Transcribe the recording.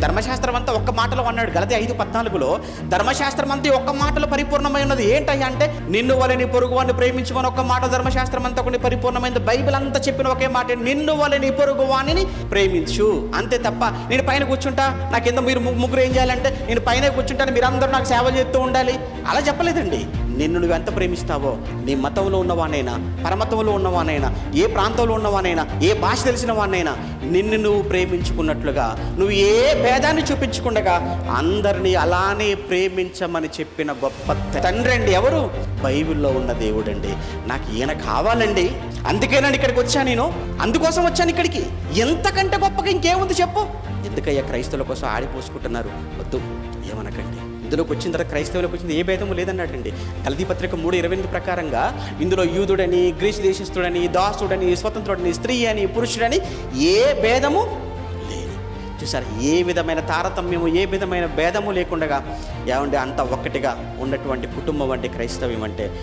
ధర్మశాస్త్రం అంతా ఒక్క మాటలో అన్నాడు. గలతీ 5:14 ధర్మశాస్త్రం అంతా ఒక్క మాటలో పరిపూర్ణమై ఉన్నది. ఏంటయ్యా అంటే నిన్ను వలె నీ పొరుగు వాడిని ప్రేమించుకొని ఒక్క మాట ధర్మశాస్త్రం అంతా కొన్ని పరిపూర్ణమైనది. బైబిల్ అంతా చెప్పిన ఒకే మాట, నిన్ను వలె నీ పొరుగు వాడిని ప్రేమించు, అంతే తప్ప నేను పైన కూర్చుంటా నాకు కింద మీరు ముగ్గురు ఏం చేయాలంటే నేను పైన కూర్చుంటాను మీరు అందరూ నాకు సేవ చేస్తూ ఉండాలి అలా చెప్పలేదండి. నిన్ను నువ్వు ఎంత ప్రేమిస్తావో, నీ మతంలో ఉన్నవానైనా, పరమతంలో ఉన్నవానైనా, ఏ ప్రాంతంలో ఉన్నవానైనా, ఏ భాష తెలిసిన వానైనా నిన్ను నువ్వు ప్రేమించుకున్నట్లుగా నువ్వు ఏ భేదాన్ని చూపించకుండా అందరినీ అలానే ప్రేమించమని చెప్పిన గొప్ప తండ్రి అండి ఎవరు? బైబిల్లో ఉన్న దేవుడండి. నాకు ఈయన కావాలండి, అందుకేనండి ఇక్కడికి వచ్చాను, నేను అందుకోసం వచ్చాను ఇక్కడికి. ఎంతకంటే గొప్పగా ఇంకేముంది చెప్పు? ఎందుకయ్యా క్రైస్తవుల కోసం ఆడిపోసుకుంటున్నారు? వద్దు, ఏమనకండి. ఇందులోకి వచ్చిన తర్వాత క్రైస్తవులకు వచ్చింది ఏ భేదము లేదన్నట్టండి. గలతీ పత్రిక 3:28 ప్రకారంగా ఇందులో యూదుడని, గ్రీసు దేశస్థుడని, దాసుడని, స్వతంత్రుడని, స్త్రీ అని, పురుషుడని ఏ భేదము లేదు. చూసారు, ఏ విధమైన తారతమ్యము, ఏ విధమైన భేదము లేకుండా ఏమంటే అంత ఒక్కటిగా ఉన్నటువంటి కుటుంబం అంటే క్రైస్తవ్యం అంటే